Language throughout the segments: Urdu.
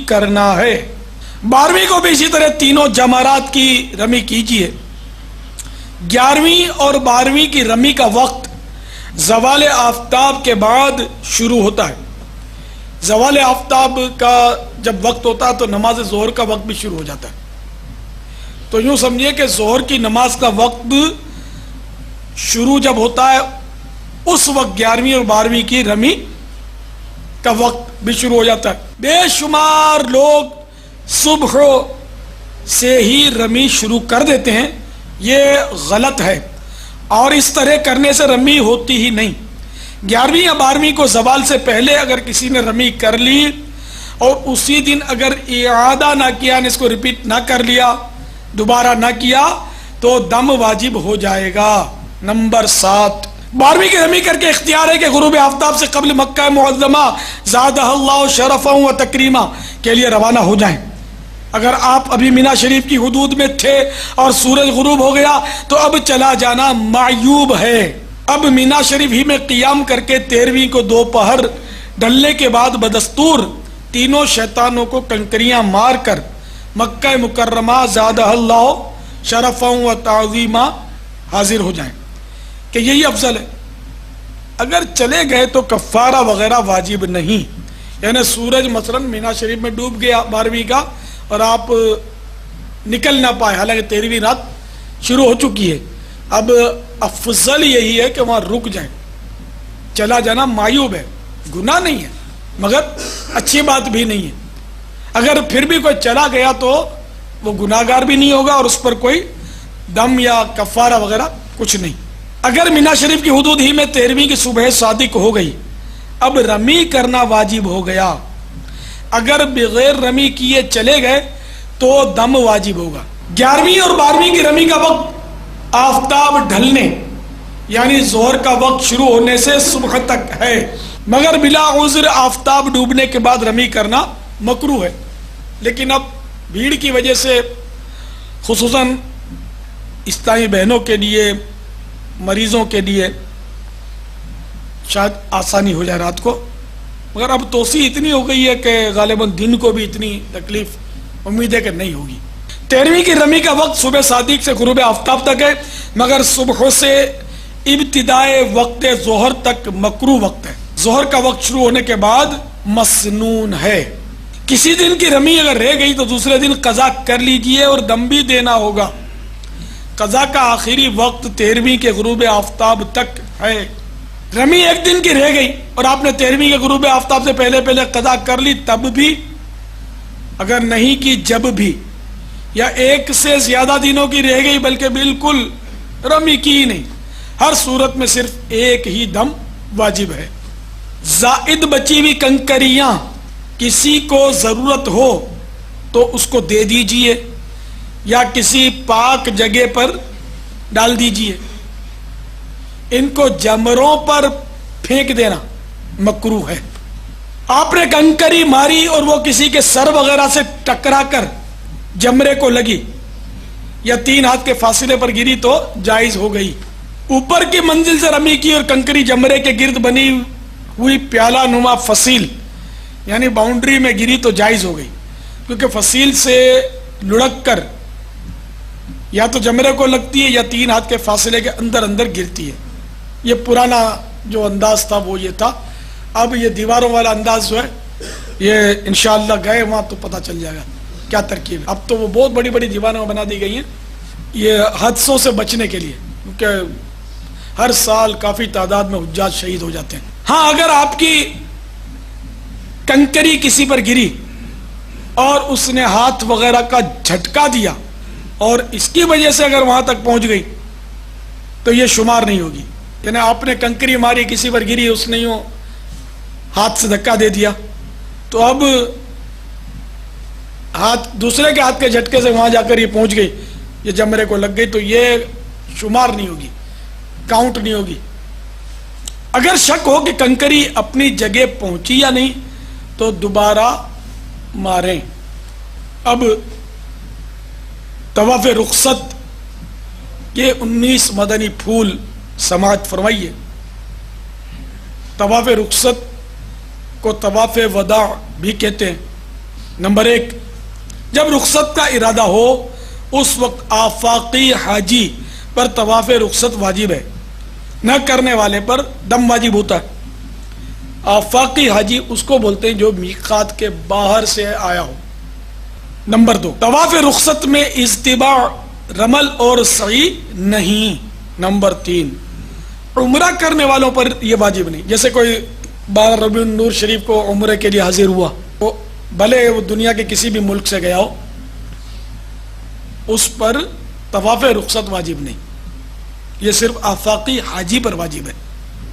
کرنا ہے۔ 12ویں کو بھی اسی طرح تینوں جمرات کی رمی کیجئے۔ 11ویں اور 12ویں کی رمی کا وقت زوال آفتاب کے بعد شروع ہوتا ہے۔ زوال آفتاب کا جب وقت ہوتا ہے تو نماز ظہر کا وقت بھی شروع ہو جاتا ہے۔ تو یوں سمجھیے کہ ظہر کی نماز کا وقت شروع جب ہوتا ہے اس وقت 11ویں اور 12ویں کی رمی کا وقت بھی شروع ہو جاتا ہے۔ بے شمار لوگ صبح سے ہی رمی شروع کر دیتے ہیں، یہ غلط ہے، اور اس طرح کرنے سے رمی ہوتی ہی نہیں۔ 11ویں یا 12ویں کو زوال سے پہلے اگر کسی نے رمی کر لی اور اسی دن اگر اعادہ نہ کیا، یعنی اس کو ریپیٹ نہ کر لیا، دوبارہ نہ کیا، تو دم واجب ہو جائے گا۔ نمبر 7، 12ویں کی رمی کر کے اختیار ہے کہ غروب آفتاب سے قبل مکہ معظمہ زادہ اللہ شرفا و تکریما کے لیے روانہ ہو جائیں۔ اگر آپ ابھی مینا شریف کی حدود میں تھے اور سورج غروب ہو گیا تو اب چلا جانا معیوب ہے۔ اب مینا شریف ہی میں قیام کر کے 13ویں کو دوپہر ڈھلنے کے بعد بدستور تینوں شیطانوں کو کنکریاں مار کر مکہ مکرمہ زادہ اللہ شرفا و تعظیما حاضر ہو جائیں کہ یہی افضل ہے۔ اگر چلے گئے تو کفارہ وغیرہ واجب نہیں، یعنی سورج مثلا مینا شریف میں ڈوب گیا 12ویں کا اور آپ نکل نہ پائے، حالانکہ 13ویں رات شروع ہو چکی ہے، اب افضل یہی ہے کہ وہاں رک جائیں۔ چلا جانا معیوب ہے، گناہ نہیں ہے مگر اچھی بات بھی نہیں ہے۔ اگر پھر بھی کوئی چلا گیا تو وہ گناہگار بھی نہیں ہوگا اور اس پر کوئی دم یا کفارہ وغیرہ کچھ نہیں۔ اگر مینا شریف کی حدود ہی میں 13ویں کی صبح صادق ہو گئی، اب رمی کرنا واجب ہو گیا۔ اگر بغیر رمی کیے چلے گئے تو دم واجب ہوگا۔ 11ویں اور 12ویں کی رمی کا وقت آفتاب ڈھلنے یعنی ظہر کا وقت شروع ہونے سے صبح تک ہے، مگر بلا عذر آفتاب ڈوبنے کے بعد رمی کرنا مکروہ ہے۔ لیکن اب بھیڑ کی وجہ سے خصوصاً اسلامی بہنوں کے لیے، مریضوں کے لیے شاید آسانی ہو جائے رات کو، مگر اب توسیع اتنی ہو گئی ہے کہ غالباً دن کو بھی اتنی تکلیف امید ہے کہ نہیں ہوگی۔ 13ویں کی رمی کا وقت صبح صادق سے غروب آفتاب تک ہے، مگر صبح سے ابتدائے وقت ظہر تک مکروہ وقت ہے۔ ظہر کا وقت شروع ہونے کے بعد مسنون ہے۔ کسی دن کی رمی اگر رہ گئی تو دوسرے دن قضا کر لیجئے اور دم بھی دینا ہوگا۔ قضا کا آخری وقت 13ویں کے غروب آفتاب تک ہے۔ رمی ایک دن کی رہ گئی اور آپ نے 13ویں کے غروب آفتاب سے پہلے قضا کر لی تب بھی، اگر نہیں کی جب بھی، یا ایک سے زیادہ دنوں کی رہ گئی بلکہ بالکل رمی کی ہی نہیں، ہر صورت میں صرف ایک ہی دم واجب ہے۔ زائد بچی ہوئی کنکریاں کسی کو ضرورت ہو تو اس کو دے دیجئے یا کسی پاک جگہ پر ڈال دیجئے۔ ان کو جمروں پر پھینک دینا مکروہ ہے۔ آپ نے کنکری ماری اور وہ کسی کے سر وغیرہ سے ٹکرا کر جمرے کو لگی یا 3 ہاتھ کے فاصلے پر گری تو جائز ہو گئی۔ اوپر کی منزل سے رمی کی اور کنکری جمرے کے گرد بنی ہوئی پیالہ نما فصیل یعنی باؤنڈری میں گری تو جائز ہو گئی، کیونکہ فصیل سے لڑک کر یا تو جمرے کو لگتی ہے یا 3 ہاتھ کے فاصلے کے اندر اندر گرتی ہے۔ یہ پرانا جو انداز تھا وہ یہ تھا، اب یہ دیواروں والا انداز جو ہے یہ انشاءاللہ گئے وہاں تو پتہ چل جائے گا کیا ترکیب ہے۔ اب تو وہ بہت بڑی بڑی دیواریں بنا دی گئی ہیں یہ حادثوں سے بچنے کے لیے، کیونکہ ہر سال کافی تعداد میں حجاج شہید ہو جاتے ہیں۔ ہاں اگر آپ کی کنکری کسی پر گری اور اس نے ہاتھ وغیرہ کا جھٹکا دیا اور اس کی وجہ سے اگر وہاں تک پہنچ گئی تو یہ شمار نہیں ہوگی۔ یعنی آپ نے کنکری ماری، کسی پر گری، اس نے یوں ہاتھ سے دھکا دے دیا تو اب ہاتھ دوسرے کے ہاتھ کے جھٹکے سے وہاں جا کر یہ پہنچ گئی، یہ جمرے کو لگ گئی تو یہ شمار نہیں ہوگی، کاؤنٹ نہیں ہوگی۔ اگر شک ہو کہ کنکری اپنی جگہ پہنچی یا نہیں تو دوبارہ ماریں۔ اب طواف رخصت یہ 19 مدنی پھول سماعت فرمائیے۔ طواف رخصت کو طواف وداع بھی کہتے ہیں، نمبر 1، جب رخصت کا ارادہ ہو اس وقت آفاقی حاجی پر طواف رخصت واجب ہے، نہ کرنے والے پر دم واجب ہوتا ہے۔ آفاقی حاجی اس کو بولتے ہیں جو میقات کے باہر سے آیا ہو۔ نمبر 2، طواف رخصت میں اجتماع، رمل اور سعی نہیں۔ نمبر 3، عمرہ کرنے والوں پر یہ واجب نہیں۔ جیسے کوئی 12 ربیع النور شریف کو عمرے کے لیے حاضر ہوا، وہ بھلے وہ دنیا کے کسی بھی ملک سے گیا ہو، اس پر طواف رخصت واجب نہیں، یہ صرف آفاقی حاجی پر واجب ہے۔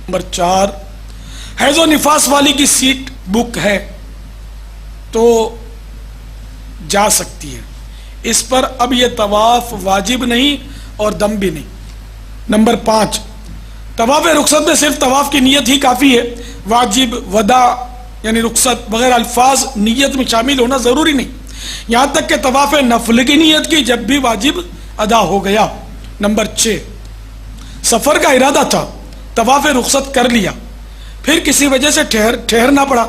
نمبر 4، حیض و نفاس والی کی سیٹ بک ہے تو جا سکتی ہے، اس پر اب یہ طواف واجب نہیں اور دم بھی نہیں۔ نمبر 5، طواف رخصت میں صرف طواف کی نیت ہی کافی ہے، واجب، وداع یعنی رخصت وغیرہ الفاظ نیت میں شامل ہونا ضروری نہیں، یہاں تک کہ طواف نفل کی نیت کی جب بھی واجب ادا ہو گیا۔ نمبر 6، سفر کا ارادہ تھا، طواف رخصت کر لیا، پھر کسی وجہ سے ٹھہرنا پڑا،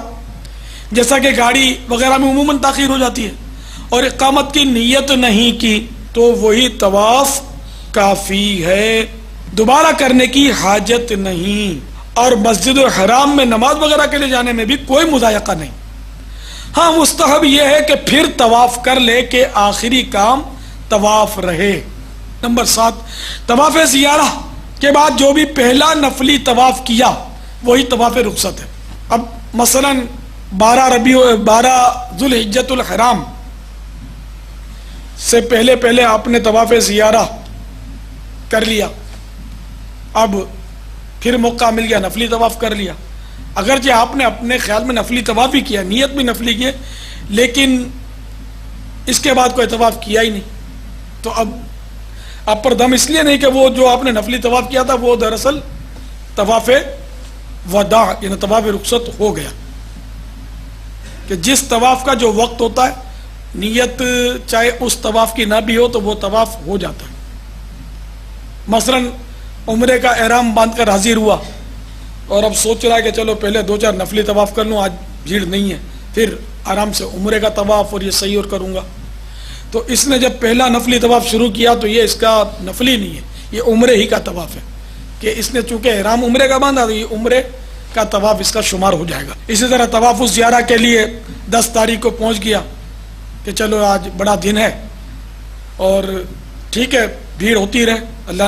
جیسا کہ گاڑی وغیرہ میں عموماً تاخیر ہو جاتی ہے، اور اقامت کی نیت نہیں کی تو وہی طواف کافی ہے، دوبارہ کرنے کی حاجت نہیں، اور مسجد الحرام میں نماز وغیرہ کے لیے جانے میں بھی کوئی مضائقہ نہیں۔ ہاں مستحب یہ ہے کہ پھر طواف کر لے کہ آخری کام طواف رہے۔ نمبر 7، طواف زیارہ کے بعد جو بھی پہلا نفلی طواف کیا وہی طواف رخصت ہے۔ اب مثلا 12 ذو الحجۃ الحرام سے پہلے آپ نے طواف زیارہ کر لیا، اب پھر موقع مل گیا نفلی طواف کر لیا، اگرچہ آپ نے اپنے خیال میں نفلی طواف ہی کیا، نیت بھی نفلی کی، لیکن اس کے بعد کوئی طواف کیا ہی نہیں، تو اب آپ پر دم اس لیے نہیں کہ وہ جو آپ نے نفلی طواف کیا تھا وہ دراصل طواف وداع یعنی طواف رخصت ہو گیا، کہ جس طواف کا جو وقت ہوتا ہے نیت چاہے اس طواف کی نہ بھی ہو تو وہ طواف ہو جاتا ہے۔ مثلا عمرے کا احرام باندھ کر حاضر ہوا اور اب سوچ رہا ہے کہ چلو پہلے 2-4 نفلی طواف کر لوں، آج بھیڑ نہیں ہے، پھر آرام سے عمرے کا طواف اور یہ صحیح اور کروں گا، تو اس نے جب پہلا نفلی طواف شروع کیا تو یہ اس کا نفلی نہیں ہے، یہ عمرے ہی کا طواف ہے، کہ اس نے چونکہ احرام عمرے کا باندھا تو یہ عمرے کا طواف اس کا شمار ہو جائے گا۔ اسی طرح طواف الزیارہ کے لیے 10 تاریخ کو پہنچ گیا کہ چلو آج بڑا دن ہے اور ٹھیک ہے بھیڑ ہوتی رہے، اللہ